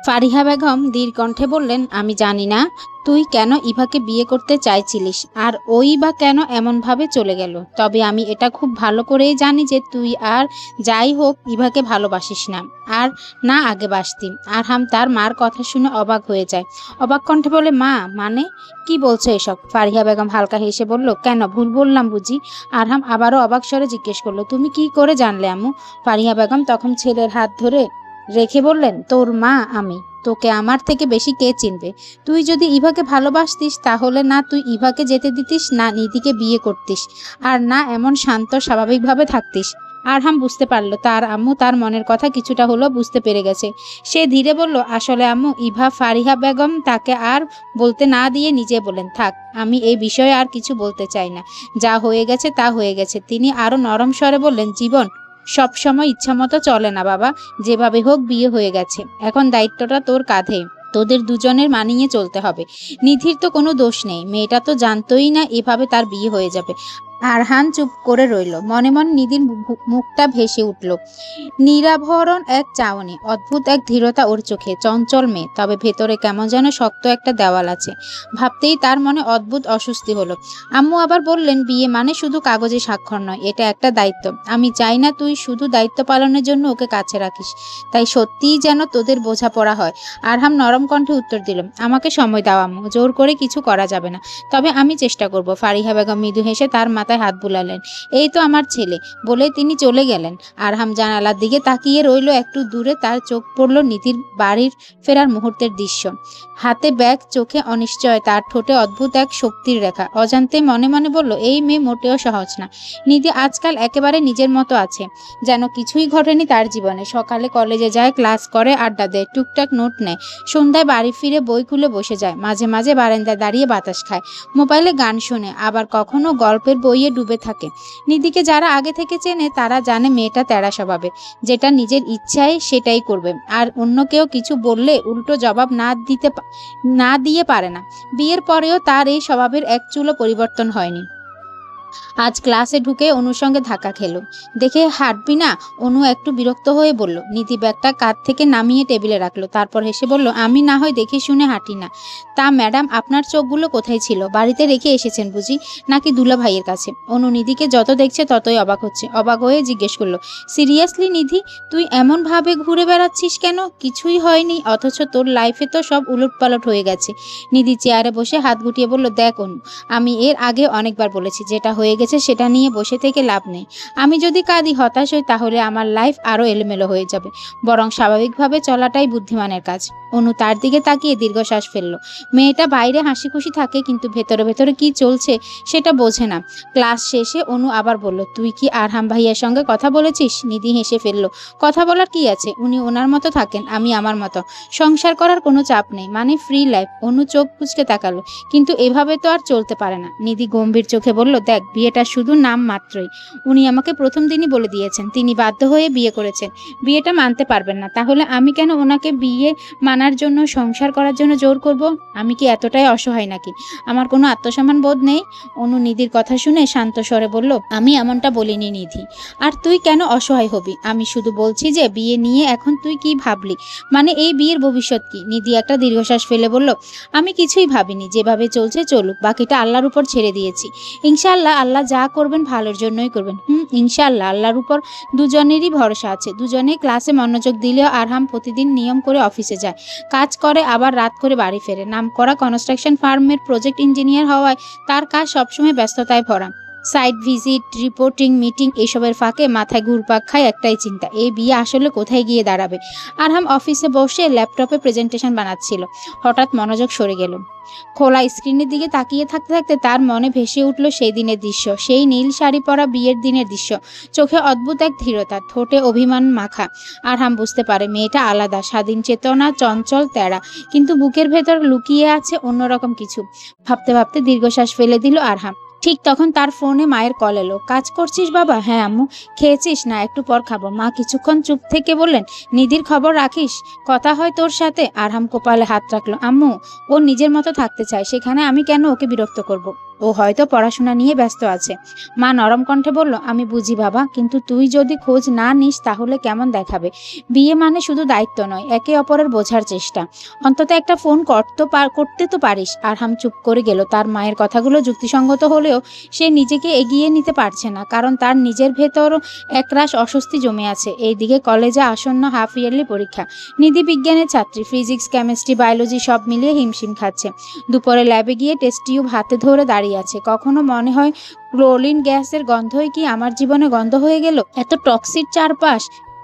ফারিহা বেগম দৃঢ় কণ্ঠে বললেন, আমি জানি না তুই কেন ইভাকে বিয়ে করতে চাইছিলিস, আর ওই বা কেন এমনভাবে চলে গেল। তবে আমি এটা খুব ভালো করেই জানি যে তুই আর যাই হোক ইভাকে ভালোবাসিস না, আর না আগে বাসতি। আরহাম তার মার কথা শুনে অবাক হয়ে যায়। অবাক কণ্ঠে বলে, মা, মানে কি বলছো এসব? ফারিহা বেগম হালকা হেসে বলল, কেন, ভুল বললাম বুঝি? আরহাম আবারও অবাক স্বরে জিজ্ঞেস করলো, তুমি কি করে জানলে আম্মু? ফারিহা বেগম তখন ছেলের হাত ধরে রেখে বললেন, তোর মা আমি, তোকে আমার থেকে বেশি কে চিনবে? তুই যদি ইভাকে ভালোবাসতিস তাহলে না তুই ইভাকে যেতে দিতিস, না নিধিকে বিয়ে করতিস, আর না এমন শান্ত স্বাভাবিকভাবে থাকতিস। আরহাম বুঝতে পারল তার আম্মু তার মনের কথা কিছুটা হলেও বুঝতে পেরে গেছে। সে ধীরে বলল, আসলে আম্মু, ইভা ফারিহা বেগম তাকে আর বলতে না দিয়ে নিজে বলেন, থাক, আমি এই বিষয়ে আর কিছু বলতে চাই না, যা হয়ে গেছে তা হয়ে গেছে। তিনি আরো নরম স্বরে বললেন, জীবন সব সময় ইচ্ছামতো চলে না বাবা, যেভাবে হোক বিয়ে হয়ে গেছে, এখন দায়িত্বটা তোর কাঁধে, তোদের দুজনের মানিয়ে চলতে হবে। নিধির তো কোনো দোষ নেই, মেয়েটা তো জানতোই না এভাবে তার বিয়ে হয়ে যাবে। আরহান চুপ করে রইল। মনে মনে নিধির মুখটা ভেসে উঠল, নিরাভরণ এক চাউনি, অদ্ভুত এক ধীরতা ওর চোখে। চঞ্চল মেয়ে, তবে ভেতরে কেমন যেন শক্ত একটা দেওয়াল আছে। ভাবতেই তার মনে অদ্ভুত অস্বস্তি হলো। আম্মু আবার বললেন, বিয়ে মানে শুধু কাগজে স্বাক্ষর নয়, এটা একটা দায়িত্ব। আমি চাই না তুই শুধু দায়িত্ব পালনের জন্য ওকে কাছে রাখিস, তাই সত্যিই যেন তোদের বোঝাপড়া হয়। আরহাম নরম কণ্ঠে উত্তর দিল, আমাকে সময় দাও আম্মু, জোর করে কিছু করা যাবে না, তবে আমি চেষ্টা করব। ফারিহা বেগম মৃদু হেসে তার মাথায় হাত বুলালেন, এই তো আমার ছেলে, বলে তিনি চলে গেলেন। আরহাম জানালার দিকে তাকিয়ে রইল। একটু দূরে তার চোখ পড়ল নিধির বাড়ির ফেরার মুহূর্তের দৃশ্য। হাতে ব্যাগ, চোখে অনিশ্চয়, তার ঠোঁটে অদ্ভুত এক শক্তির রেখা। অজান্তে মনে মনে বলল, এই মেয়ে মোটেও সহজ না। নিধি আজকাল একেবারে নিজের মতো আছে, যেন কিছুই ঘটেনি তার জীবনে। সকালে কলেজে যায়, ক্লাস করে, আড্ডা দেয়, টুকটাক নোট নেয়, সন্ধ্যায় বাড়ি ফিরে বই খুলে বসে যায়, মাঝে মাঝে বারান্দায় দাঁড়িয়ে বাতাস খায়, মোবাইলে গান শোনে, আবার কখনো গল্পের বইয়ে ডুবে থাকে। নিধিকে যারা আগে থেকে চেনে তারা জানে মেয়েটা তেড়া স্বভাবের, যেটা নিজের ইচ্ছায় সেটাই করবে, আর অন্য কেউ কিছু বললে উল্টো জবাব না দিয়ে পারে না। বিয়ের পরেও তার এই স্বভাবের এক চুলও পরিবর্তন হয়নি। আজ ক্লাসে ঢুকে অনুর সঙ্গে ধাক্কা খেলো দেখে, হাঁটবি না? অনু একটু বিরক্ত হয়ে বলল। নিধি ব্যাগটা কাঁধ থেকে নামিয়ে টেবিলে রাখলো, তারপর হেসে বলল, আমি না হয় দেখে শুনে হাঁটি না। তা ম্যাডাম, আপনার চোখগুলো কোথায় ছিল? বাড়িতে রেখে এসেছেন বুঝি, নাকি দুলা ভাইয়ের কাছে? অনু নিধিকে যত দেখছে ততই অবাক হচ্ছে। অবাক হয়ে জিজ্ঞেস করলো, সিরিয়াসলি নিধি, তুই এমন ভাবে ঘুরে বেড়াচ্ছিস কেন? কিছুই হয়নি, অথচ তোর লাইফে তো সব উলটপালট হয়ে গেছে। নিধি চেয়ারে বসে হাত গুটিয়ে বলল, দেখ অনু, আমি এর আগে অনেকবার বলেছি, যেটা হয়ে গেছে সেটা নিয়ে বসে থেকে লাভ নেই। আমি যদি কাঁদি, হতাশ হই, তাহলে আমার লাইফ আরো এলোমেলো হয়ে যাবে। বরং স্বাভাবিকভাবে চলাটাই বুদ্ধিমানের কাজ। অনু তার দিকে তাকিয়ে দীর্ঘশ্বাস ফেললো। মেয়েটা বাইরে হাসি খুশি থাকে, কিন্তু ভেতরে ভেতরে কি চলছে সেটা বোঝে না। ক্লাস শেষে অনু আবার বলল, তুই কি আরহাম ভাইয়ার সঙ্গে কথা বলেছিস? নিধি হেসে ফেললো, কথা বলার কি আছে, উনি ওনার মতো থাকেন, আমি আমার মতো। সংসার করার কোনো চাপ নেই, মানে ফ্রি লাইফ। অনু চোখ কুঁচকে তাকালো, কিন্তু এভাবে তো আর চলতে পারে না। নিধি গম্ভীর চোখে বলল, দেখ, বিয়েটা শুধু নাম মাত্রই। উনি আমাকে প্রথম দিনই বলে দিয়েছেন তিনি বাধ্য হয়ে বিয়ে করেছেন, বিয়েটা মানতে পারবেন না। তাহলে আমি কেন ওনাকে বিয়ে মানার জন্য, সংসার করার জন্য জোর করব? আমি কি এতটাই অসহায় নাকি? আমার কোনো আত্মসম্মান বোধ নেই? অনু নিধির কথা শুনে শান্ত স্বরে বলল, আমি এমনটা বলিনি নিধি, আর তুই কেন অসহায় হবি? আমি শুধু বলছি যে বিয়ে নিয়ে এখন তুই কি ভাবলি, মানে এই বিয়ের ভবিষ্যৎ কি? নিধি একটা দীর্ঘশ্বাস ফেলে বলল, আমি কিছুই ভাবিনি, যেভাবে চলছে চলুক, বাকিটা আল্লাহর উপর ছেড়ে দিয়েছি। ইনশাআল্লাহ আল্লাহ যা করবেন ভালোর জন্যই করবেন। ইনশাআল্লাহ আল্লাহর উপর দুজনেরই ভরসা আছে। দুজনে ক্লাসে মনোযোগ দিলেও আরহাম প্রতিদিন নিয়ম করে অফিসে যায়, কাজ করে, আবার রাত করে বাড়ি ফেরে। নামকরা কনস্ট্রাকশন ফার্মের প্রজেক্ট ইঞ্জিনিয়ার হওয়ায় তার কাজ সবসময় ব্যস্ততায় ভরা। সাইট ভিজিট, রিপোর্টিং, মিটিং, এসবের ফাঁকে মাথায় ঘুরপাক খায় একটাই চিন্তা, এই বিয়ে আসলে কোথায় গিয়ে দাঁড়াবে? আরহাম অফিসে বসে ল্যাপটপে প্রেজেন্টেশন বানাচ্ছিল, হঠাৎ মনোযোগ সরে গেল। খোলা স্ক্রিনের দিকে তাকিয়ে থাকতে থাকতে তার মনে ভেসে উঠল সেই দিনের দৃশ্য, সেই নীল শাড়ি পরা বিয়ের দিনের দৃশ্য। চোখে অদ্ভুত এক দৃঢ়তা, ঠোঁটে অভিমান মাখা। আরহাম বুঝতে পারে মেয়েটা আলাদা, স্বাধীন চেতনা, চঞ্চল, তেড়া, কিন্তু বুকের ভেতর লুকিয়ে আছে অন্যরকম কিছু। ভাবতে ভাবতে দীর্ঘশ্বাস ফেলে দিল আরহাম। ঠিক তখন তার ফোনে মায়ের কল এলো। কাজ করছিস বাবা? হ্যাঁ আম্মু। খেয়েছিস? না, একটু পর খাবো। মা কিছুক্ষণ চুপ থেকে বললেন, নিধির খবর রাখিস? কথা হয় তোর সাথে? আরহাম কপালে হাত রাখলো। আম্মু, ও নিজের মতো থাকতে চায়, সেখানে আমি কেন ওকে বিরক্ত করব? ও হয়তো পড়াশোনা নিয়ে ব্যস্ত আছে। মা নরম কণ্ঠে বলল, আমি বুঝি বাবা, কিন্তু তুই যদি খোঁজ না নিস তাহলে কেমন দেখাবে? বিয়ে মানে শুধু দায়িত্ব নয়, একে অপরের বোঝার চেষ্টা। অন্তত একটা ফোন করতে তো পারিস। আরহাম চুপ করে গেল। তার মায়ের কথাগুলো যুক্তিসঙ্গত হলেও সে নিজেকে এগিয়ে নিতে পারছে না, কারণ তার নিজের ভেতর একরাশ অস্বস্তি জমে আছে। এইদিকে কলেজে আসন্ন হাফ ইয়ারলি পরীক্ষা। নিধি বিজ্ঞানের ছাত্রী, ফিজিক্স, কেমিস্ট্রি, বায়োলজি সব মিলিয়ে হিমশিম খাচ্ছে। দুপুরে ল্যাবে গিয়ে টেস্ট টিউব হাতে ধরে দাঁড়িয়ে আছে। কখনো মনে হয় ক্লোরিন গ্যাসের গন্ধই কি আমার জীবনে গন্ধ হয়ে গেল, এত টক্সিক চারপাশ।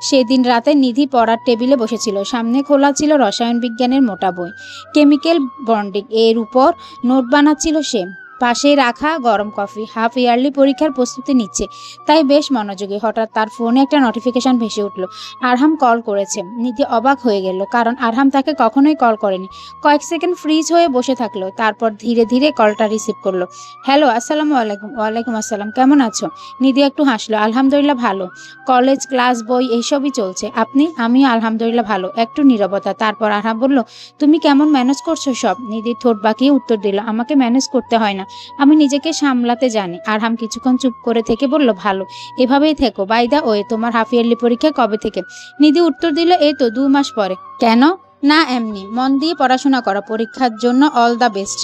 সেদিন রাতে নিধি পড়ার টেবিলে বসেছিল। সামনে খোলা ছিল রসায়ন বিজ্ঞানের মোটা বই, কেমিক্যাল বন্ডিং এর উপর নোট বানাচ্ছিল সে। পাশেই রাখা গরম কফি। হাফ ইয়ারলি পরীক্ষার প্রস্তুতি নিচ্ছে, তাই বেশ মনোযোগী। হঠাৎ তার ফোনে একটা নোটিফিকেশন ভেসে উঠল। আরহাম কল করেছে। নিধি অবাক হয়ে গেল, কারণ আরহাম তাকে কখনোই কল করেনি। কয়েক সেকেন্ড ফ্রিজ হয়ে বসে থাকলো, তারপর ধীরে ধীরে কলটা রিসিভ করলো। হ্যালো, আসসালামু আলাইকুম। ওয়ালাইকুম আসসালাম, কেমন আছো? নিধি একটু হাসলো। আলহামদুলিল্লাহ ভালো, কলেজ, ক্লাস, বই এইসবই চলছে। আপনি? আমিও আলহামদুলিল্লাহ ভালো। একটু নীরবতা, তারপর আরহাম বলল, তুমি কেমন ম্যানেজ করছো সব? নিধি ঠোঁট বাঁকিয়ে উত্তর দিল, আমাকে ম্যানেজ করতে হয় না, আমি নিজেকে সামলাতে জানি। আরহাম কিছুক্ষণ চুপ করে থেকে বলল, ভালো, এভাবেই থেকো। বাই দা ওয়ে, তোমার হাফ ইয়ারলি পরীক্ষা কবে থেকে? নিধি উত্তর দিল, এই তো 2 মাস পরে। কেন? না এমনি, মন দিয়ে পড়াশোনা করা, পরীক্ষার জন্য অল দ্য বেস্ট।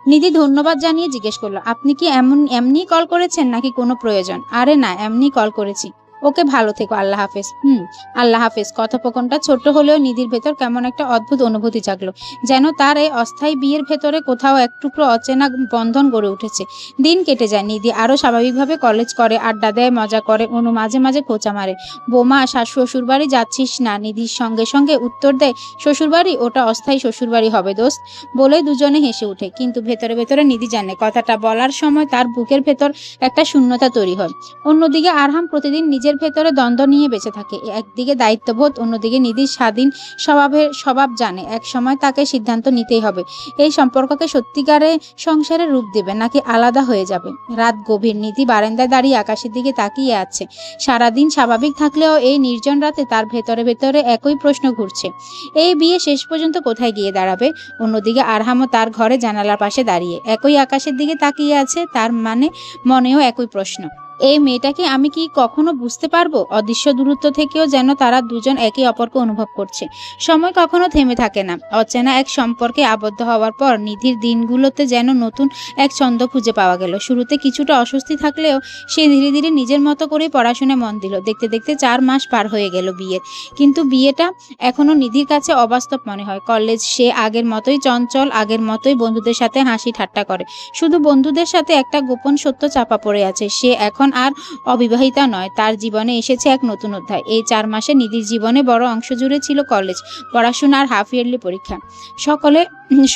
নিধি ধন্যবাদ জানিয়ে জিজ্ঞেস করলো, আপনি কি এমনি কল করেছেন নাকি কোনো প্রয়োজন? আরে না, এমনি কল করেছি। ওকে, ভালো থেকো, আল্লাহ হাফেজ। আল্লাহ হাফেজ। কথোপকথনটা ছোট্ট হলেও নিধির ভেতর কেমন একটা অদ্ভুত অনুভূতি জাগলো, যেন তার এই অস্থায়ী বিয়ের ভেতরে কোথাও এক টুকরো অচেনা বন্ধন গড়ে উঠেছে। দিন কেটে যায়। নিধি আরো স্বাভাবিকভাবে কলেজ করে, আড্ডা দেয়, মজা করে। অনু মাঝে মাঝে খোঁচা মারে, বোমা শ্বশুরবাড়ি যাচ্ছিস না? নিধির সঙ্গে সঙ্গে উত্তর দেয়, শ্বশুরবাড়ি? ওটা অস্থায়ী শ্বশুরবাড়ি হবে দোস্ত, বলে দুজনে হেসে ওঠে। কিন্তু ভেতরে ভেতরে নিধি জানে, কথাটা বলার সময় তার বুকের ভেতর একটা শূন্যতা তৈরি হয়। অন্যদিকে আরহাম প্রতিদিন নিজের ভেতরে দ্বন্দ্ব নিয়ে বেঁচে থাকে। একদিকে দায়িত্ববোধ, অন্যদিকে নিধির স্বাধীন স্বভাব জানে এক সময় তাকে সিদ্ধান্ত নিতেই হবে। এই সম্পর্ককে সত্যিকারে সংসারে রূপ দেবে নাকি আলাদা হয়ে যাবে। রাত গভীর। নিধি বারান্দায় দাঁড়িয়ে আকাশের দিকে তাকিয়ে আছে। সারাদিন স্বাভাবিক থাকলেও এই নির্জন রাতে তার ভেতরে ভেতরে একই প্রশ্ন ঘুরছে, এই বিয়ে শেষ পর্যন্ত কোথায় গিয়ে দাঁড়াবে? অন্যদিকে আরহামও তার ঘরে জানালার পাশে দাঁড়িয়ে একই আকাশের দিকে তাকিয়ে আছে। তার মনেও একই প্রশ্ন, এই মেয়েটাকে আমি কি কখনো বুঝতে পারবো? অদৃশ্য দূরত্ব থেকেও যেন তারা দুজন একে অপরকে অনুভব করছে। সময় কখনো থেমে থাকে না। অচেনা এক সম্পর্কে আবদ্ধ হওয়ার পর নিধির দিনগুলোতে যেন নতুন এক ছন্দ খুঁজে পাওয়া গেল। শুরুতে কিছুটা অস্বস্তি থাকলেও সে ধীরে ধীরে নিজের মতো করে পড়াশোনায় মন দিল। দেখতে দেখতে 4 মাস পার হয়ে গেল বিয়ের, কিন্তু বিয়েটা এখনো নিধির কাছে অবাস্তব মনে হয়। কলেজ সে আগের মতোই চঞ্চল, আগের মতোই বন্ধুদের সাথে হাসি ঠাট্টা করে। শুধু বন্ধুদের সাথে একটা গোপন সত্য চাপা পড়ে আছে, সে এখন আর অবিবাহিতা নয়। তার জীবনে এসেছে এক নতুন অধ্যায়। এই 4 মাসে নিধির জীবনে বড় অংশ জুড়ে ছিল কলেজ, পড়াশোনা আর হাফ ইয়ারলি পরীক্ষা।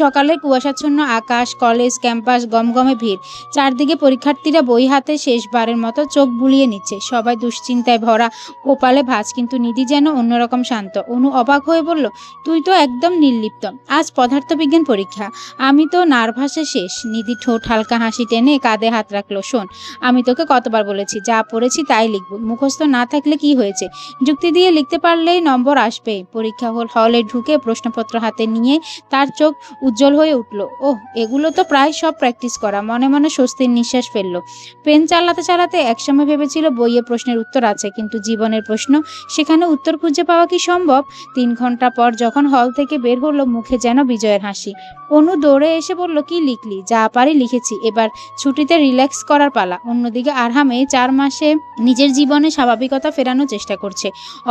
সকালে কুয়াশাচ্ছন্ন আকাশ, কলেজ ক্যাম্পাস, গমগমে ভিড়। চারদিকে পরীক্ষার্থীরা বই হাতে শেষবারের মতো চোখ বুলিয়ে নিচ্ছে। সবাই দুশ্চিন্তায় ভরা, কপালে ভাঁজ, কিন্তু নিধি যেন অন্যরকম শান্ত। অনু অবাক হয়ে বলল, তুই তো একদম নির্লিপ্ত, আজ পদার্থবিজ্ঞান পরীক্ষা? আমি তো নার্ভাসে শেষ। নিধি ঠোঁট হালকা হাসি টেনে কাঁধে হাত রাখলো, শোন, আমি তোকে কতবার বলেছি, যা পড়েছি তাই লিখব, মুখস্থ না থাকলে কি হয়েছে, যুক্তি দিয়ে লিখতে পারলেই নম্বর আসবে। পরীক্ষা হলে ঢুকে প্রশ্নপত্র হাতে নিয়ে তার চোখ উজ্জ্বল হয়ে উঠল। ওহ, এগুলো তো প্রায় সব প্র্যাকটিস করা। মনে মনে স্বস্তির নিঃশ্বাস ফেললো। পেন চালাতে চালাতে একসময় ভেবেছিল বইয়ে প্রশ্নের উত্তর আছে, কিন্তু জীবনের প্রশ্ন, সেখানে উত্তর খুঁজে পাওয়া কি সম্ভব? 3 ঘন্টা পর যখন হল থেকে বের হলো, মুখে যেন বিজয়ের হাসি। অনু দৌড়ে এসে বলল, কি লিখলি? যা পারি লিখেছি, এবার ছুটিতে রিল্যাক্স করার পালা। অন্যদিকে আরহাম এই 4 মাসে নিজের জীবনে স্বাভাবিকতা ফেরানোর চেষ্টা করছে।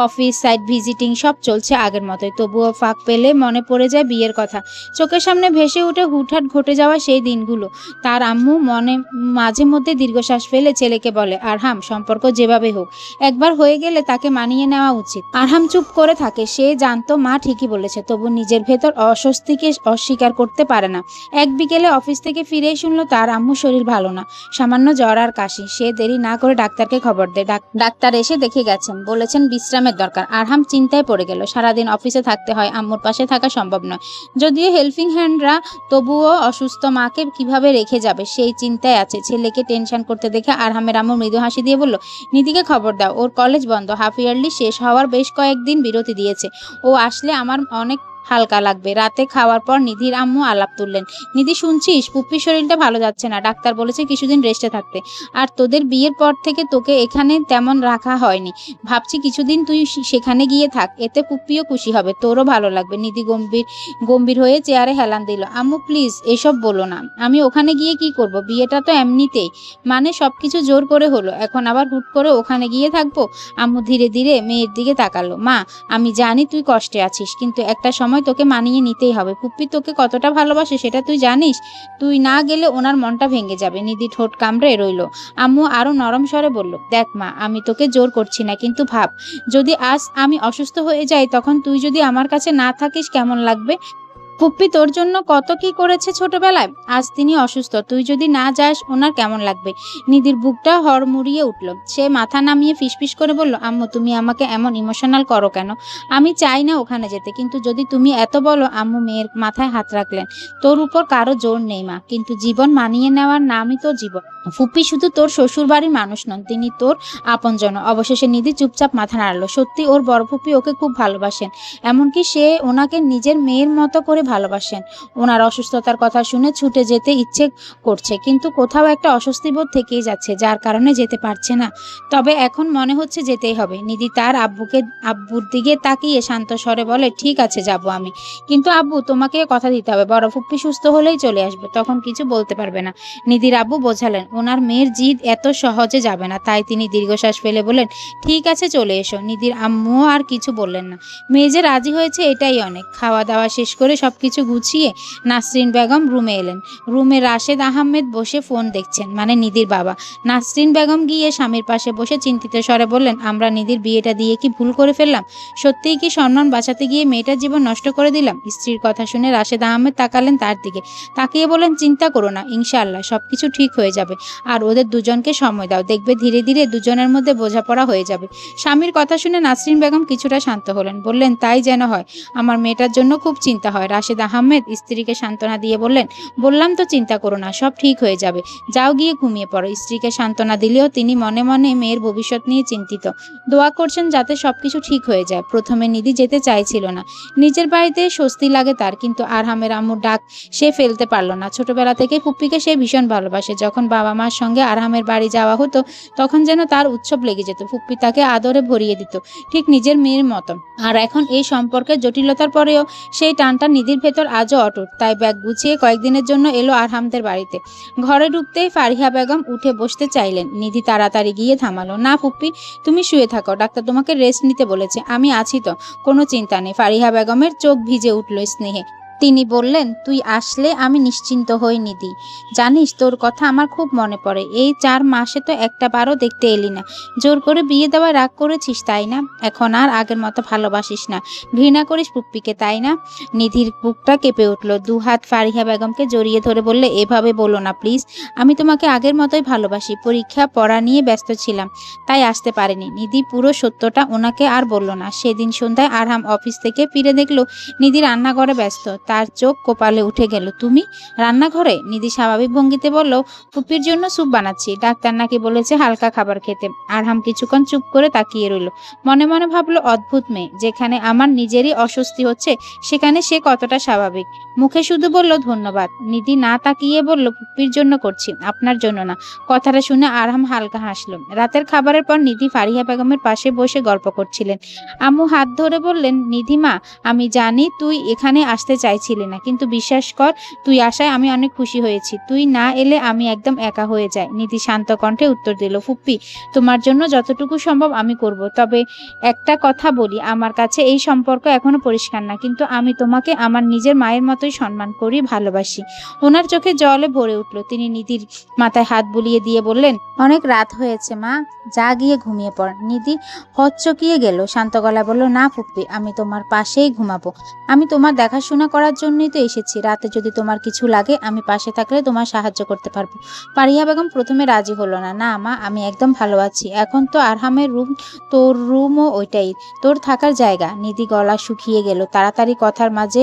অফিস, সাইট ভিজিটিং সব চলছে আগের মতোই। তবুও ফাঁক পেলে মনে পড়ে যায় বিয়ের কথা। চোখের সামনে ভেসে উঠে হুটহাট ঘটে যাওয়া সেই দিনগুলো। তার আম্মু মাঝে মধ্যে দীর্ঘশ্বাস ফেলে ছেলেকে বলে, আরহাম, সম্পর্ক যেভাবে হোক একবার হয়ে গেলে তাকে মানিয়ে নেওয়া উচিত। আরহাম চুপ করে থাকে। সে জানতো মা ঠিকই বলেছে, তবু নিজের ভেতর অস্বস্তিকে অস্বীকার করতে পারে না। এক বিকেলে অফিস থেকে ফিরেই শুনলো তার আম্মুর শরীর ভালো না, সামান্য জ্বর আর কাশি। সে দেরি না করে ডাক্তারকে খবর দেয়। ডাক্তার এসে দেখে গেছেন, বলেছেন বিশ্রামের দরকার। আরহাম চিন্তায় পড়ে গেল। সারাদিন অফিসে থাকতে হয়, আম্মুর পাশে থাকা সম্ভব নয়। যদিও হেল্পিং হ্যান্ডরা, তবুও অসুস্থ মাকে কিভাবে রেখে যাবে সেই চিন্তায় আছে। ছেলেকে টেনশন করতে দেখে আরহামের আম্মু মৃদু হাসি দিয়ে বলল, নিধিকে খবর দাও, ওর কলেজ বন্ধ, হাফ ইয়ারলি শেষ হওয়ার বেশ কয়েকদিন বিরতি দিয়েছে, ও আসলে আমার অনেক হালকা লাগবে। রাতে খাওয়ার পর নিধির আম্মু আলাপ তুললেন। নিধি, শুনছিস, পুপ্পির শরীরটা ভালো যাচ্ছে না, ডাক্তার বলেছে কিছুদিন রেস্টে থাকতে। আর তোদের বিয়ের পর থেকে তোকে এখানে তেমন রাখা হয়নি, ভাবছি কিছুদিন তুই সেখানে গিয়ে থাক, এতে পুপ্পিও খুশি হবে, তোরও ভালো লাগবে। নিধি গম্ভীর গম্ভীর হয়ে চেয়ারে হেলান দিল। আম্মু প্লিজ এসব বলো না, আমি ওখানে গিয়ে কি করব? বিয়েটা তো এমনিতেই, মানে সবকিছু জোর করে হলো, এখন আবার হুট করে ওখানে গিয়ে থাকবো? আম্মু ধীরে ধীরে মেয়ের দিকে তাকালো। মা, আমি জানি তুই কষ্টে আছিস, কিন্তু একটা সময় তোকে মানিয়ে নিতেই হবে। পুপ্পি তোকে কতটা ভালোবাসে সেটা তুই জানিস, তুই না গেলে ওনার মনটা ভেঙে যাবে। নিধি ঠোঁট কামড়ে রইল। আম্মু আরো নরম স্বরে বলল, দেখ মা, আমি তোকে জোর করছি না, কিন্তু ভাব, যদি আজ আমি অসুস্থ হয়ে যাই, তখন তুই যদি আমার কাছে না থাকিস কেমন লাগবে? পুপ্পি তোর জন্য কত কি করেছে ছোটবেলায়, আজ তিনি অসুস্থ, তুই যদি না যাস ওনার কেমন লাগবে? নিধির বুকটা হড়মুড়িয়ে উঠল। সে মাথা নামিয়ে ফিসফিস করে বলল, আম্মু তুমি আমাকে এমন ইমোশনাল করো কেন? আমি চাই না ওখানে যেতে, কিন্তু যদি তুমি এত বলো। আম্মু মেয়ের মাথায় হাত রাখলেন। তোর উপর কারো জোর নেই মা, কিন্তু জীবন মানিয়ে নেওয়ার নামই তো জীবন। ফুপ্পি শুধু তোর শ্বশুর বাড়ির মানুষ নন, তিনি তোর আপনজন। অবশেষে নিধি চুপচাপ মাথা নাড়ল। সত্যি ওর বড় ফুপ্পি ওকে খুব ভালোবাসেন, এমনকি সে ওনাকে নিজের মেয়ের মতো করে ভালোবাসেন। ওনার অসুস্থতার কথা শুনে ছুটে যেতে ইচ্ছে করছে, কিন্তু কোথাও একটা অস্বস্তি বোধ থেকেই যাচ্ছে, যার কারণে যেতে পারছে না। তবে এখন মনে হচ্ছে যেতেই হবে। নিধি তার আব্বুর দিকে তাকিয়ে শান্ত স্বরে বলে, ঠিক আছে যাব আমি, কিন্তু আব্বু তোমাকে কথা দিতে হবে, বড় ফুপ্পি সুস্থ হলেই চলে আসবে, তখন কিছু বলতে পারবে না। নিধির আব্বু বোঝালেন ওনার মেয়ের জিদ এত সহজে যাবে না, তাই তিনি দীর্ঘশ্বাস ফেলে বলেন, ঠিক আছে চলে এসো। নিধির আম্মুও আর কিছু বললেন না। মেয়ে যে রাজি হয়েছে এটাই অনেক। খাওয়া দাওয়া শেষ করে সবকিছু গুছিয়ে নাসরিন বেগম রুমে এলেন। রুমে রাশেদ আহমেদ বসে ফোন দেখছেন, মানে নিধির বাবা। নাসরিন বেগম গিয়ে স্বামীর পাশে বসে চিন্তিত স্বরে বললেন, আমরা নিধির বিয়েটা দিয়ে কি ভুল করে ফেললাম? সত্যিই কি সম্মান বাঁচাতে গিয়ে মেয়েটার জীবন নষ্ট করে দিলাম? স্ত্রীর কথা শুনে রাশেদ আহমেদ তাকালেন তার দিকে, তাকিয়ে বলেন, চিন্তা করো না, ইনশাআল্লাহ সবকিছু ঠিক হয়ে যাবে। আর ওদের দুজনকে সময় দাও, দেখবে ধীরে ধীরে দুজনের মধ্যে বোঝাপড়া হয়ে যাবে। স্বামীর কথা শুনে নাসরিন বেগম কিছুটা শান্ত হলেন, বললেন, তাই যেন হয়, আমার মেয়েটার জন্য খুব চিন্তা হয়। রাশেদ আহমেদ স্ত্রীকে সান্ত্বনা দিয়ে বললেন, বললাম তো চিন্তা করো না, সব ঠিক হয়ে যাবে, যাও গিয়ে ঘুমিয়ে পড়ো। স্ত্রীকে সান্ত্বনা দিলেও তিনি মনে মনে মেয়ের ভবিষ্যৎ নিয়ে চিন্তিত। দোয়া করছেন যাতে সবকিছু ঠিক হয়ে যায়। প্রথমে নিধি যেতে চাইছিল না, নিজের বাড়িতে স্বস্তি লাগে তার, কিন্তু আরহামের আম্মুর ডাক সে ফেলতে পারল না। ছোটবেলা থেকে ফুপ্পিকে সে ভীষণ ভালোবাসে। যখন বাবা মার সঙ্গে আরহামের বাড়ি যাওয়া হতো, তখন যেন তার উৎসব লেগে যেত। ফুপ্পি তাকে আদরে ভরিয়ে দিত, ঠিক নিজের মেয়ের মতো। আর এখন এই সম্পর্কের জটিলতার পরেও সেই টানটা নিধির ভেতর আজও অটুট। তাই ব্যাগ গুছিয়ে কয়েকদিনের জন্য এলো আরহামদের বাড়িতে। ঘরে ঢুকতেই ফারিহা বেগম উঠে বসতে চাইলেন। নিধি তাড়াতাড়ি গিয়ে থামালো। না ফুপ্পি, তুমি শুয়ে থাকো, ডাক্তার তোমাকে রেস্ট নিতে বলেছে, আমি আছি তো, কোনো চিন্তা নেই। ফারিহা বেগমের চোখ ভিজে উঠল স্নেহে। তিনি বললেন, তুই আসলে আমি নিশ্চিন্ত হই নিধি, জানিস তোর কথা আমার খুব মনে পড়ে। এই 4 মাসে তো একটা বারও দেখতে এলি না। জোর করে বিয়ে দেওয়ায় রাগ করেছিস তাই না? এখন আর আগের মতো ভালোবাসিস না, ঘৃণা করিস পুপ্পিকে তাই না? নিধির বুকটা কেঁপে উঠল। দুহাত ফারিহা বেগমকে জড়িয়ে ধরে বললে, এভাবে বলো না প্লিজ, আমি তোমাকে আগের মতোই ভালোবাসি, পরীক্ষা পড়া নিয়ে ব্যস্ত ছিলাম তাই আসতে পারিনি। নিধি পুরো সত্যটা ওনাকে আর বলল না। সেদিন সন্ধ্যায় আরহাম অফিস থেকে ফিরে দেখলো নিধি রান্নাঘরে ব্যস্ত। তার চোখ কপালে উঠে গেল। তুমি রান্নাঘরে? নিধি স্বাভাবিক ভঙ্গিতে বলল, ফুপির জন্য স্যুপ বানাচ্ছি, ডাক্তার নাকি বলেছে হালকা খাবার খেতে। আরহাম কিছুক্ষণ চুপ করে তাকিয়ে রইল। মনে মনে ভাবলো, অদ্ভুত মেয়ে, যেখানে আমার নিজেরই অস্বস্তি হচ্ছে সেখানে সে কতটা স্বাভাবিক। মুখে শুধু বলল, ধন্যবাদ। নিধি না তাকিয়ে বলল, ফুপির জন্য করছি, আপনার জন্য না। কথাটা শুনে আরহাম হালকা হাসলো। রাতের খাবারের পর নিধি ফারিহা বেগমের পাশে বসে গল্প করছিলেন। আম্মু হাত ধরে বললেন, নিধি মা, আমি জানি তুই এখানে আসতে চাইছিলি না, কিন্তু বিশ্বাস কর, তুই আসায় আমি অনেক খুশি হয়েছি। তুই না এলে আমি একদম একা হয়ে যাই। নিধি শান্ত কণ্ঠে উত্তর দিল, ফুপ্পি, তোমার জন্য যতটুকু সম্ভব আমি করব। তবে একটা কথা বলি, আমার কাছে এই সম্পর্ক এখনো পরিষ্কার না, কিন্তু আমি তোমাকে আমার নিজের মায়ের মতোই সম্মান করি, ভালোবাসি। ওনার চোখে জলে ভরে উঠল। তিনি নিধির মাথায় হাত বুলিয়ে দিয়ে বললেন, অনেক রাত হয়েছে মা, যা গিয়ে ঘুমিয়ে পড়। নিধি হকচকিয়ে গেল, শান্ত গলায় বলল, না ফুপ্পি, আমি তোমার পাশেই ঘুমাবো, আমি তোমার দেখাশোনা করার করার জন্যই তো এসেছি। রাতে যদি তোমার কিছু লাগে আমি পাশে থাকলে তোমার সাহায্য করতে পারবো। ফারিহা বেগম প্রথমে রাজি হলো না। না মা, আমি একদম ভালো আছি। এখন তো আরহামের রুম, তোর রুমও ওইটাই, তোর থাকার জায়গা। নিধি গলা শুকিয়ে গেল, তাড়াতাড়ি কথার মাঝে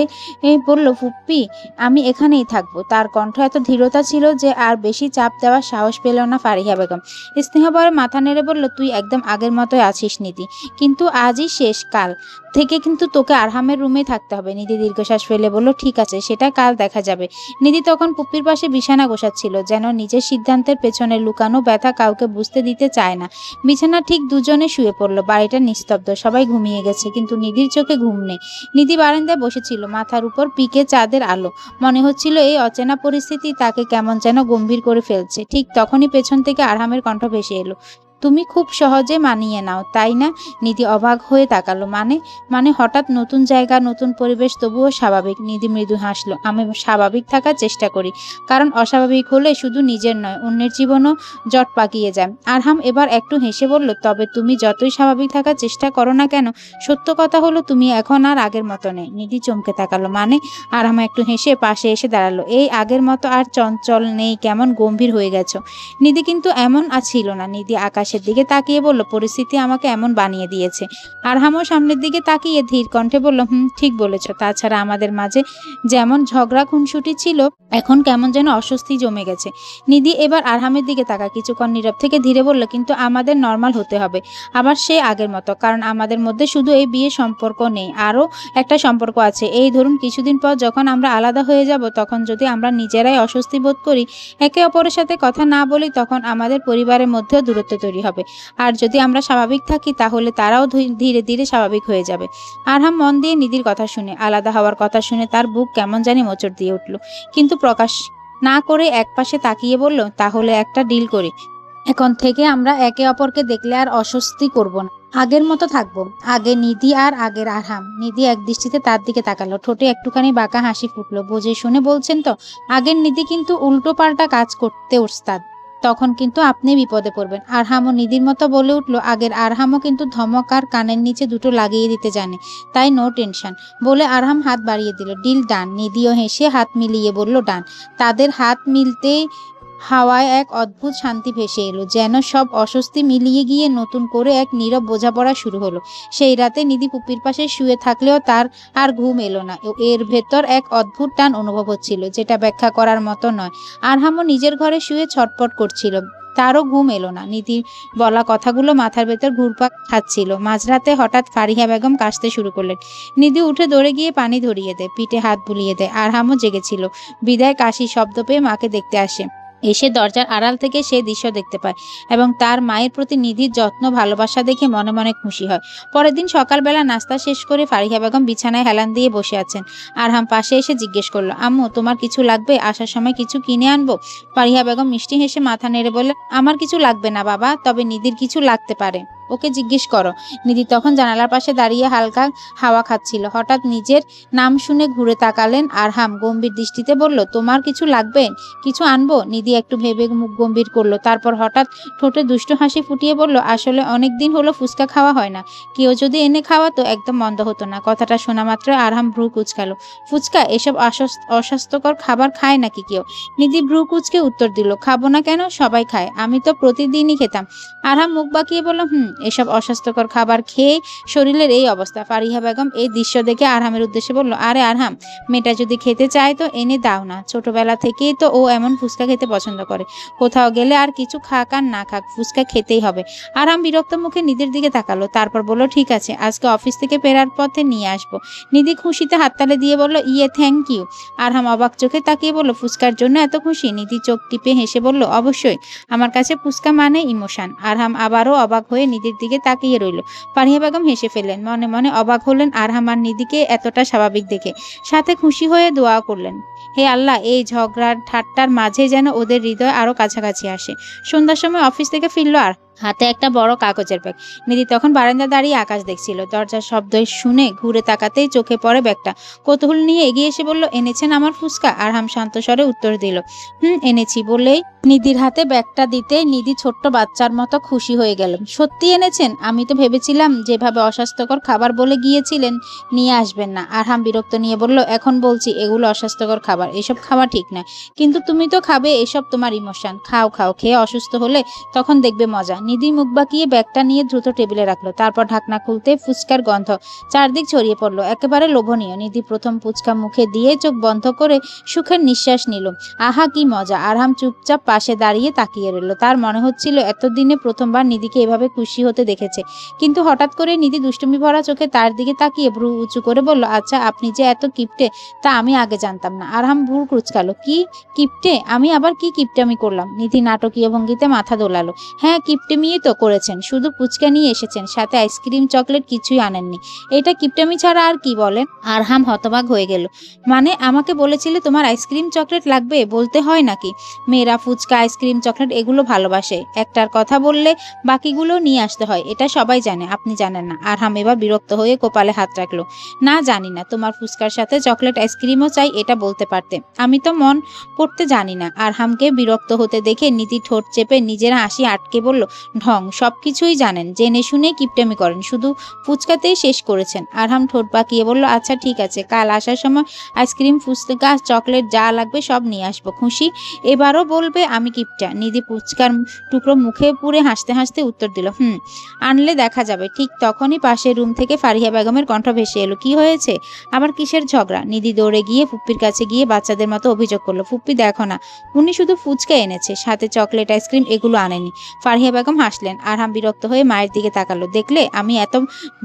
বলল, ফুপ্পি আমি এখানেই থাকবো। তার কণ্ঠ এত দৃঢ়তা ছিল যে আর বেশি চাপ দেওয়ার সাহস পেল না ফারিহা বেগম। স্নেহভরে মাথা নেড়ে বলল, তুই একদম আগের মতোই আছিস নিধি, কিন্তু আজই শেষ, কাল থেকে কিন্তু তোকে আরহামের রুমেই থাকতে হবে। নিধি দীর্ঘশ্বাস ফেলে বলল, ঠিক আছে, সেটা কাল দেখা যাবে। নিধি তখন পুপ্পির পাশে বিছানা গোছাচ্ছিল, যেন নিজের সিদ্ধান্তের পেছনে লুকানো ব্যথা কাউকে বুঝতে দিতে চায় না। বিছানা ঠিক দুজনে শুয়ে পড়ল। বাড়িটা নিস্তব্ধ, সবাই ঘুমিয়ে গেছে, কিন্তু নিধির চোখে ঘুম নেই। নিধি বারান্দায় বসেছিল, মাথার উপর পিকে চাঁদের আলো। মনে হচ্ছিল এই অচেনা পরিস্থিতি তাকে কেমন যেন গম্ভীর করে ফেলছে। ঠিক তখনই পেছন থেকে আরহামের কণ্ঠ ভেসে এলো, তুমি খুব সহজে মানিয়ে নাও, তাই না? নিধি অবাক হয়ে তাকালো। মানে মানে হঠাৎ নতুন জায়গা, নতুন পরিবেশ, তবুও স্বাভাবিক। নিধি মৃদু হাসলো, আমি স্বাভাবিক থাকার চেষ্টা করি, কারণ অস্বাভাবিক হলে শুধু নিজের নয় অন্যের জীবনও জট পাকিয়ে যায়। আরহাম এবার একটু হেসে বলল, তবে তুমি যতই স্বাভাবিক থাকার চেষ্টা করো না কেন, সত্য কথা হলো তুমি এখন আর আগের মতো নেই। নিধি চমকে তাকালো, মানে? আরহাম একটু হেসে পাশে এসে দাঁড়ালো, এই আগের মতো আর চঞ্চল নেই, কেমন গম্ভীর হয়ে গেছো। নিধি কিন্তু এমন ছিল না। নিধি আকাশের দিকে তাকিয়ে বলল, পরিস্থিতি আমাকে এমন বানিয়ে দিয়েছে। আরহামও সামনের দিকে তাকিয়ে ধীর কণ্ঠে বলল, ঠিক বলেছ। তাছাড়া আমাদের মাঝে যেমন ঝগড়া খুনসুটি ছিল, এখন কেমন যেন অস্বস্তি জমে গেছে। নিধি এবার আরহামের দিকে তাকা কিছুক্ষণ নীরব থেকে ধীরে বলল, কিন্তু আমাদের নর্মাল হতে হবে আবার সে আগের মতো, কারণ আমাদের মধ্যে শুধু এই বিয়ে সম্পর্ক নেই, আরও একটা সম্পর্ক আছে। এই ধরুন কিছুদিন পর যখন আমরা আলাদা হয়ে যাব, তখন যদি আমরা নিজেরাই অস্বস্তি বোধ করি, একে অপরের সাথে কথা না বলি, তখন আমাদের পরিবারের মধ্যেও দূরত্ব তৈরি হবে। আর যদি আমরা স্বাভাবিক থাকি, তাহলে তারাও ধীরে ধীরে স্বাভাবিক হয়ে যাবে। আরহাম মন দিয়ে নিধির কথা শুনে, আলাদা হওয়ার কথা শুনে তার বুক কেমন জানি মোচড় দিয়ে উঠল, কিন্তু প্রকাশ না করে একপাশে তাকিয়ে বলল, তাহলে একটা ডিল করি, এখন থেকে আমরা একে অপরকে দেখলে আর অস্বস্তি করব না, আগের মতো থাকবো। আগে নিধি আর আগের আরহাম। নিধি এক দৃষ্টিতে তার দিকে তাকালো, ঠোঁটে একটুখানি বাঁকা হাসি ফুটলো। বুঝে শুনে বলছেন তো? আগের নিধি কিন্তু উল্টো পাল্টা কাজ করতে ওস্তাদ, তখন কিন্তু আপনি বিপদে পড়বেন। আরহামও নিধির মতো বলে উঠল, আগের আরহামও কিন্তু ধমক আর কানের নিচে দুটো লাগিয়ে দিতে জানে, তাই নো টেনশন। বলে আরহাম হাত বাড়িয়ে দিল, ডিল ডান। নিধিও হেসে হাত মিলিয়ে বলল, ডান। তাদের হাত মিলতেই হাওয়ায় এক অদ্ভুত শান্তি ভেসে এলো, যেন সব অস্বস্তি মিলিয়ে গিয়ে নতুন করে এক নীরব বোঝাপড়া শুরু হলো। সেই রাতে নিধি পুপির পাশে শুয়ে থাকলেও তার আর ঘুম এলো না। এর ভেতর এক অদ্ভুত টান অনুভব হচ্ছিল, যেটা ব্যাখ্যা করার মতো নয়। আরহামও নিজের ঘরে শুয়ে ছটপট করছিল, তারও ঘুম এলো না। নিধির বলা কথাগুলো মাথার ভেতর ঘুরপাক খাচ্ছিল। মাঝরাতে হঠাৎ ফারিহা বেগম কাশতে শুরু করলেন। নিধি উঠে দৌড়ে গিয়ে পানি ধরিয়ে দেয়, পিঠে হাত বুলিয়ে দেয়। আরহামও জেগেছিল, বিদায় কাশি শব্দ পেয়ে মাকে দেখতে আসে। এসে দরজার আড়াল থেকে সে দৃশ্য দেখতে পায় এবং তার মায়ের প্রতি নিধির যত্ন ভালোবাসা দেখে মনে মনে খুশি হয়। পরের দিন সকালবেলা নাস্তা শেষ করে ফারিহা বেগম বিছানায় হেলান দিয়ে বসে আছেন। আরহাম পাশে এসে জিজ্ঞেস করলো, আম্মু তোমার কিছু লাগবে? আসার সময় কিছু কিনে আনবো? ফারিহা বেগম মিষ্টি হেসে মাথা নেড়ে বলল, আমার কিছু লাগবে না বাবা, তবে নিধির কিছু লাগতে পারে, ওকে জিজ্ঞেস করো। নিধি তখন জানালার পাশে দাঁড়িয়ে হালকা হাওয়া খাচ্ছিল। হঠাৎ নিজের নাম শুনে ঘুরে তাকালেন আরহাম গম্ভীর দৃষ্টিতে বলল, তোমার কিছু লাগবে? কিছু আনবো? নিধি একটু ভেবে মুখ গম্ভীর করলো, তারপর হঠাৎ ঠোঁটে দুষ্টু হাসি ফুটিয়ে বলল, আসলে অনেক দিন হলো ফুচকা খাওয়া হয় না, কেউ যদি এনে খাওয়াতো একদম মন্দ হতো না। কথাটা শোনা মাত্র আরহাম ভ্রু কুচকালো, ফুচকা? এসব অস্বাস্থ্যকর খাবার খায় নাকি কেউ? নিধি ভ্রু কুচকে উত্তর দিল, খাবো না কেন, সবাই খায়, আমি তো প্রতিদিনই খেতাম। আরহাম মুখ বাঁকিয়ে বলল, এসব অস্বাস্থ্যকর খাবার খেয়ে শরীরের এই অবস্থা। ফারিহা বেগম এই দৃশ্য দেখে আরহামের উদ্দেশ্যে বলল, আরে আরহাম, মেয়েটা যদি খেতে চায় তো এনে দাও না, ছোটবেলা থেকেই তো ও এমন ফুচকা খেতে পছন্দ করে, কোথাও গেলে আর কিছু খাক আর না খাক ফুচকা খেতেই হবে। আরহাম বিরক্ত মুখে নিধির দিকে তাকালো, তারপর বলল, ঠিক আছে, আজকে অফিস থেকে ফেরার পথে নিয়ে আসবো। নিধি খুশিতে হাততালি দিয়ে বলল, ইয়ে থ্যাংক ইউ। আরহাম অবাক চোখে তাকিয়ে বলল, ফুচকার জন্য এত খুশি? নিধি চোখ টিপে হেসে বলল, অবশ্যই, আমার কাছে ফুচকা মানে ইমোশন। আরহাম আবারও অবাক হয়ে নিধির দিকে তাকিয়ে রইল। ফারিহা বেগম হেসে ফেললেন, মনে মনে অবাক হলেন আরহাম আর নিধিকে এতটা স্বাভাবিক দেখে, সাথে খুশি হয়ে দোয়া করলেন, হে আল্লাহ, এই ঝগড়ার ঠাট্টার মাঝে যেন ওদের হৃদয় আরো কাছাকাছি আসে। সন্ধ্যার সময় অফিস থেকে ফিরল আর হাতে একটা বড় কাগজের ব্যাগ। নিধি তখন বারান্দায় দাঁড়িয়ে আকাশ দেখছিল। দরজার শব্দ শুনে ঘুরে তাকাতেই চোখে পড়ে ব্যাগটা। কৌতূহল নিয়ে এগিয়ে এসে বলল, এনেছেন আমার ফুচকা? আরহাম শান্ত স্বরে উত্তর দিল, এনেছি। বলেই নিধির হাতে ব্যাগটা দিতে নিধি ছোট্ট বাচ্চার মতো খুশি হয়ে গেল। সত্যি এনেছেন? আমি তো ভেবেছিলাম যেভাবে অস্বাস্থ্যকর খাবার বলে গিয়েছিলেন নিয়ে আসবেন না। আরহাম বিরক্ত নিয়ে বলল, এখন বলছি এগুলো অস্বাস্থ্যকর খাবার, এসব খাওয়া ঠিক নয়। কিন্তু তুমি তো খাবে, এসব তোমার ইমোশন। খাও খাও, খেয়ে অসুস্থ হলে তখন দেখবে মজা। নিধি মুখ বাঁকিয়ে ব্যাগটা নিয়ে দ্রুত টেবিলে রাখলো। তারপর ঢাকনা খুলতে ফুচকার গন্ধ চারদিক ছড়িয়ে পড়লো, একেবারে লোভনীয়। নিধি প্রথম ফুচকা মুখে দিয়ে চোখ বন্ধ করে সুখের নিঃশ্বাস নিল। আহা কি মজা! আরহাম চুপচাপ পাশে দাঁড়িয়ে তাকিয়ে রইল। তার মনে হচ্ছিল এতদিনে প্রথমবার নিধিকে এভাবে খুশি হতে দেখেছে। কিন্তু হঠাৎ করে নিধি দুষ্টুমি ভরা চোখে তার দিকে তাকিয়ে ভ্রু উঁচু করে বলল, আচ্ছা আপনি যে এত কিপটে তা আমি আগে জানতাম না। আরহাম ভ্রু কুঁচকালো। কি কিপটে? আমি আবার কি কিপটামি করলাম? নিধি নাটকীয় ভঙ্গিতে মাথা দোলালো। হ্যাঁ, কিপটেমিই তো করেছেন। শুধু ফুচকা নিয়ে এসেছেন, সাথে আইসক্রিম চকলেট কিছুই আনেননি। এটা কিপটামি ছাড়া আর কি বলেন? আরহাম হতবাক হয়ে গেল। মানে আমাকে বলেছিলে তোমার আইসক্রিম চকলেট লাগবে, বলতে হয় নাকি? মেয়েরা ফুচকা আইসক্রিম চকলেট এগুলো ভালোবাসে, একটার কথা বললে বাকিগুলো নিয়ে আসতে হয়, এটা সবাই জানে, আপনি জানেন না? আরহাম এবার বিরক্ত হয়ে কপালে হাত রাখলো। না, জানি না। তোমার ফুচকার সাথে চকলেট আইসক্রিমও চাই, এটা বলতে পারতে। আমি তো মন পড়তে জানি না। আরহামকে বিরক্ত হতে দেখে নিধি ঠোঁট চেপে নিজের হাসি আটকে বলল, ঢং, সবকিছুই জানেন, জেনে শুনে কিপটামি করেন, শুধু ফুচকাতেই শেষ করেছেন। আরহাম ঠোঁট বাঁকিয়ে বলল, আচ্ছা ঠিক আছে, কাল আসার সময় আইসক্রিম ফুচকা চকলেট যা লাগবে সব নিয়ে আসবো। খুশি? এবারও বলবে আমি কিপটা? নিধি ফুচকার টুকরো মুখে পুরে হাসতে হাসতে উত্তর দিল, আনলে দেখা যাবে। ঠিক তখনই পাশের রুম থেকে ফারিহা বেগমের কণ্ঠ ভেসে এলো। কি হয়েছে? আবার কিসের ঝগড়া? নিধি দৌড়ে গিয়ে ফুপ্পির কাছে গিয়ে বাচ্চাদের মতো অভিযোগ করলো, ফুপ্পি দেখো না, উনি শুধু ফুচকা এনেছে, সাথে চকলেট আইসক্রিম এগুলো আনেনি। ফারিহা বেগম হাসলেন। আরহাম বিরক্ত হয়ে মায়ের দিকে তাকালো। দেখলে, আমি এত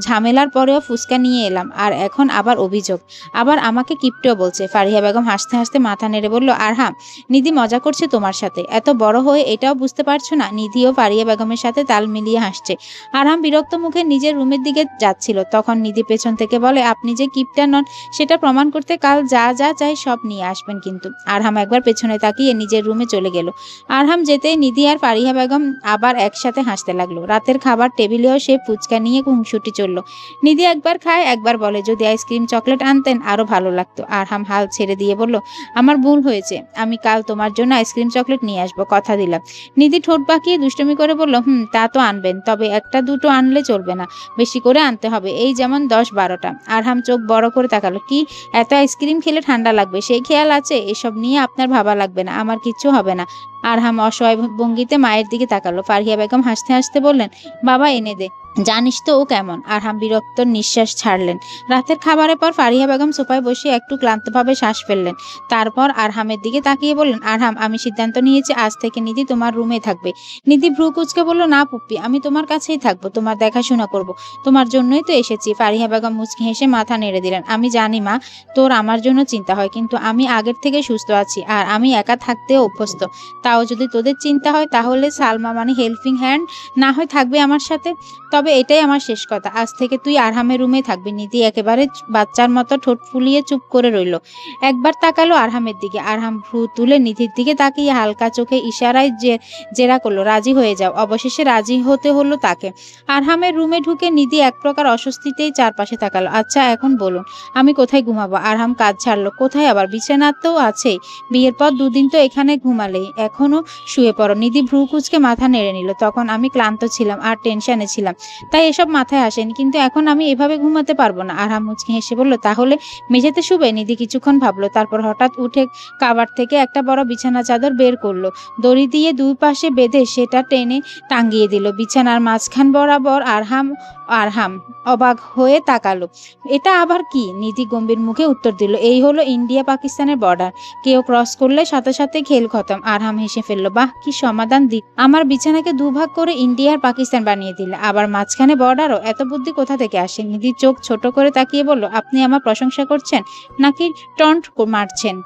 ঝামেলার পরেও ফুচকা নিয়ে এলাম, আর এখন আবার অভিযোগ, আবার আমাকে কিপটেও বলছে। ফারিহা বেগম হাসতে হাসতে মাথা নেড়ে বলল, আরহাম, নিধি মজা করছে তোমার সাথে। এত বড় হয়ে এটাও বুঝতে পারছো না? নিধিও ফারিহা বেগমের সাথে তাল মিলিয়ে হাসছে। আরহাম বিরক্ত মুখে নিজের রুমের দিকে যাচ্ছিল, তখন নিধি পেছন থেকে বলে, আপনি যে কিপটা নন সেটা প্রমাণ করতে কাল যা যা চাই সব নিয়ে আসবেন কিন্তু। আরহাম একবার পেছনে তাকিয়ে নিজের রুমে চলে গেল। আরহাম যেতে নিধি আর ফারিহা বেগম আবার একসাথে হাসতে লাগলো। রাতের খাবার টেবিলেও সে ফুচকা নিয়ে খুনসুটি চলল। নিধি একবার খায়, একবার বলে, যদি আইসক্রিম চকলেট আনতেন আরো ভালো লাগতো। আরহাম হাল ছেড়ে দিয়ে বলল, আমার ভুল হয়েছে, আমি কাল তোমার জন্য আইসক্রিম চকলেট নিয়ে আসবো, কথা দিলাম। নিধি ঠোঁট বাঁকিয়ে দুষ্টুমি করে বলল, তা তো আনবেন, তবে একটা দুটো আনলে চলবে না, বেশি করে আনতে হবে, এই যেমন 10-12টা। আরহাম চোখ বড় করে তাকালো। কি, এত আইসক্রিম খেলে ঠান্ডা লাগবে সেই খেয়াল আছে? এসব নিয়ে আপনার ভাবা লাগবে না, আমার কিচ্ছু হবে না। আরহাম অসহায় ভঙ্গিতে মায়ের দিকে তাকালো। ফারিহা বেগম হাসতে হাসতে বললেন, বাবা এনে দে। জানিস তো ও কেমন? আরহাম বিরক্ত নিঃশ্বাস ছাড়লেন। রাতের খাবারের পর ফারিহা বেগম সোফায় বসে একটু ক্লান্তভাবে শ্বাস ফেললেন। তারপর আরহামের দিকে তাকিয়ে বললেন, আরহাম, আমি সিদ্ধান্ত নিয়েছি আজ থেকে নিধি তোমার রুমে থাকবে। নিধি ভ্রু কুঁচকে বলল, না পুপ্পি, আমি তোমার কাছেই থাকবো, তোমার দেখাশোনা করব, তোমার জন্যই তো এসেছি। ফারিহা বেগম মুচকি হেসে মাথা নেড়ে দিলেন। আমি জানি মা, তোর আমার জন্য চিন্তা হয়, কিন্তু আমি আগের থেকে সুস্থ আছি, আর আমি একা থাকতেও অভ্যস্ত। তাও যদি তোদের চিন্তা হয় তাহলে সালমা মানে হেল্পিং হ্যান্ড না হয় থাকবে আমার সাথে। তবে এটাই আমার শেষ কথা, আজ থেকে তুই আরহামের রুমে থাকবি। নিধি একেবারে বাচ্চার মতো ঠোঁট ফুলিয়ে চুপ করে রইল। একবার তাকালো আরহামের দিকে। আরহাম ভ্রু তুলে নিধির দিকে তাকিয়ে হালকা চোখে ইশারায় জেরা করলো, রাজি হয়ে যাও। অবশেষে রাজি হতে হলো তাকে। আরহামের রুমে ঢুকে নিধি এক প্রকার অস্বস্তিতেই চারপাশে তাকালো। আচ্ছা এখন বলুন, আমি কোথায় ঘুমাবো? আরহাম কাজ ছাড়লো। কোথায় আবার? বিছানা তো আছেই, বিয়ের পর 2 দিন তো এখানে ঘুমালেই, এখনো শুয়ে পড়ো। নিধি ভ্রু কুঁচকে মাথা নেড়ে নিল। তখন আমি ক্লান্ত ছিলাম আর টেনশনে ছিলাম, তাই এসব মাথায় আসেনি, কিন্তু এখন আমি এভাবে ঘুমাতে পারবো না। আরহাম মুচকি হেসে বলল, তাহলে মেঝেতে শুবে? নিধি কিছুক্ষণ ভাবলো, তারপর হঠাৎ উঠে কাবার থেকে একটা বড় বিছানা চাদর বের করলো। দড়ি দিয়ে 2 পাশে বেঁধে সেটা টেনে টাঙ্গিয়ে দিল বিছানার মাঝখান বরাবর। আরহাম অবাক হয়ে তাকালো। এটা আবার কি? নিধি গম্ভীর মুখে উত্তর দিল, এই হলো ইন্ডিয়া পাকিস্তানের বর্ডার, কেউ ক্রস করলে সাথে সাথে খেল খতম। আরহাম হেসে ফেলল, বাহ কি সমাধান দি, আমার বিছানাকে 2 ভাগ করে ইন্ডিয়া আর পাকিস্তান বানিয়ে দিলে, আবার মাঝখানে বর্ডারও, এত বুদ্ধি কোথা থেকে আসে? নিধি চোখ ছোট করে তাকিয়ে বলল, আপনি আমার প্রশংসা করছেন নাকি টন্ট মারছেন?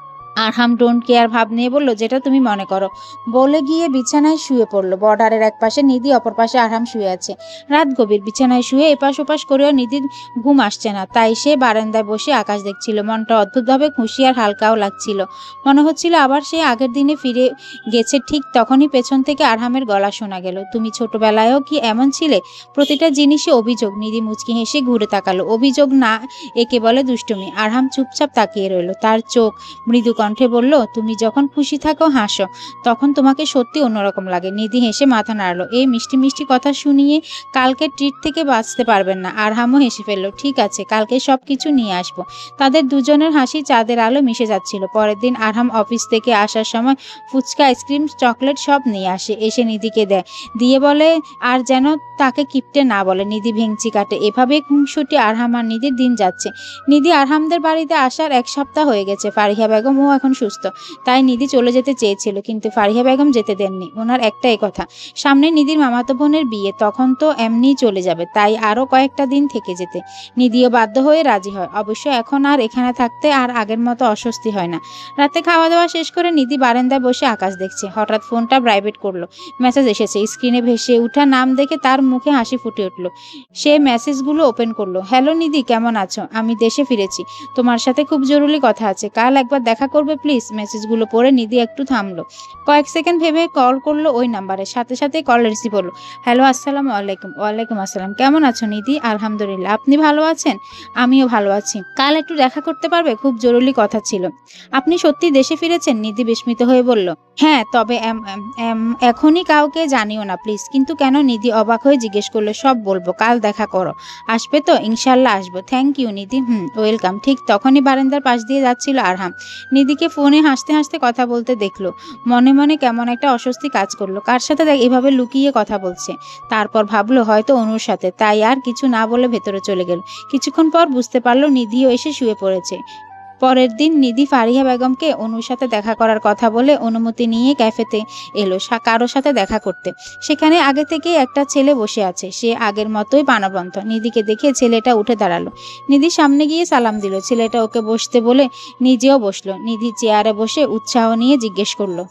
আরহাম ডোন্ট কেয়ার ভাব নিয়ে বলল, যেটা তুমি মনে করো, বলে গিয়ে বিছানায় শুয়ে পড়লো। বর্ডারের এক পাশে নিধি, অপর পাশে আরহাম শুয়ে আছে। রাত গভীর, বিছানায় শুয়ে এপাশ ওপাশ করেও নিধির ঘুম আসছে না, তাই সে বারান্দায় বসে আকাশ দেখছিল। মনটা অদ্ভুতভাবে খুশি আর হালকাও লাগছিল। মনে হচ্ছিল আবার সে আগের দিনে ফিরে গেছে। ঠিক তখনই পেছন থেকে আরহামের গলা শোনা গেল, তুমি ছোটবেলায়ও কি এমন ছিলে? প্রতিটা জিনিসে অভিযোগ। নিধি মুচকি হেসে ঘুরে তাকালো। অভিযোগ না, একে বলে দুষ্টুমি। আরহাম চুপচাপ তাকিয়ে রইল। তার চোখ মৃদু কণ্ঠে বলল, তুমি যখন খুশি থাকো, হাসো, তখন তোমাকে সত্যি অন্যরকম লাগে। নিধি হেসে মাথা নাড়লো। এই মিষ্টি মিষ্টি কথা শুনিয়ে কালকে ট্রিট থেকে বাঁচতে পারবেন না। আরহামও হেসে ফেলল। ঠিক আছে, কালকে সব কিছু নিয়ে আসবো। তাদের দুজনের হাসি চাঁদের আলো মিশে যাচ্ছিল। পরের দিন আরহাম অফিস থেকে আসার সময় ফুচকা, আইসক্রিম, চকলেট সব নিয়ে আসে। এসে নিধিকে দেয়, দিয়ে বলে আর যেন তাকে কিপটে না বলে। নিধি ভেঙচি কাটে। এভাবে খুনসুটি আরহাম আর নিধির দিন যাচ্ছে। নিধি আরহামদের বাড়িতে আসার 1 সপ্তাহ হয়ে গেছে। ফারিহা বেগমও এখন সুস্থ, তাই নিধি চলে যেতে চেয়েছিল, কিন্তু ফারিহা বেগম যেতে দেননি। ওনার একটাই কথা, সামনে নিধির মামাতো বোনের বিয়ে, তখন তো এমনিই চলে যাবে, তাই আরও কয়েকটা দিন থেকে যেতে। নিধিও বাধ্য হয়ে রাজি হয়। অবশ্য এখন আর এখানে থাকতে আর আগের মতো অস্বস্তি হয় না। রাতে খাওয়া দাওয়া শেষ করে নিধি বারান্দায় বসে আকাশ দেখছে। হঠাৎ ফোনটা ভাইব্রেট করলো। মেসেজ এসেছে। স্ক্রিনে ভেসে ওঠা নাম দেখে তার মুখে হাসি ফুটে উঠল। সে মেসেজগুলো ওপেন করলো। হ্যালো নিধি, কেমন আছো? আমি দেশে ফিরেছি, তোমার সাথে খুব জরুরি কথা আছে, কাল একবার দেখা করবে প্লিজ? মেসেজগুলো পড়ে নিধি একটু থামলো। কয়েক সেকেন্ড ভেবে কল করলো ওই নাম্বারে। সাথে সাথে কল রিসিভ হলো। হ্যালো, আসসালামু আলাইকুম। ওয়ালাইকুম আসসালাম। কেমন আছো নিধি? আলহামদুলিল্লাহ, আপনি ভালো আছেন? আমিও ভালো আছি। কাল একটু দেখা করতে পারবে? খুব জরুরি কথা ছিল। আপনি সত্যি দেশে ফিরেছেন? নিধি বিস্মিত হয়ে বলল, হ্যাঁ, তবে এখনই কাউকে জানিও না প্লিজ। কিন্তু কেন? নিধি অবাক হয়ে জিজ্ঞেস করলো। সব বলবো, কাল দেখা করো। আসবে তো? ইনশাল্লাহ আসবো। Thank you Nidhi. ওয়েলকাম। ঠিক তখনই বারান্দার পাশ দিয়ে যাচ্ছিল আরহাম। নিধিকে ফোনে হাসতে হাসতে কথা বলতে দেখলো। মনে মনে কেমন একটা অস্বস্তি কাজ করলো। কার সাথে এভাবে লুকিয়ে কথা বলছে? তারপর ভাবলো হয়তো অনুর সাথে, তাই আর কিছু না বলে ভেতরে চলে গেল। কিছুক্ষণ পর বুঝতে পারলো নিধিও এসে শুয়ে পড়েছে। পরের দিন নিধি ফারিহা বেগমকে অনুর সাথে দেখা করার কথা বলে অনুমতি নিয়ে ক্যাফেতে এলো কারোর সাথে দেখা করতে। সেখানে আগে থেকে একটা ছেলে বসে আছে। সে আগের মতোই প্রাণবন্ত। নিধিকে দেখে ছেলেটা উঠে দাঁড়ালো। নিধি সামনে গিয়ে সালাম দিল। ছেলেটা ওকে বসতে বলে নিজেও বসলো। নিধি চেয়ারে বসে উৎসাহ নিয়ে জিজ্ঞেস করলো,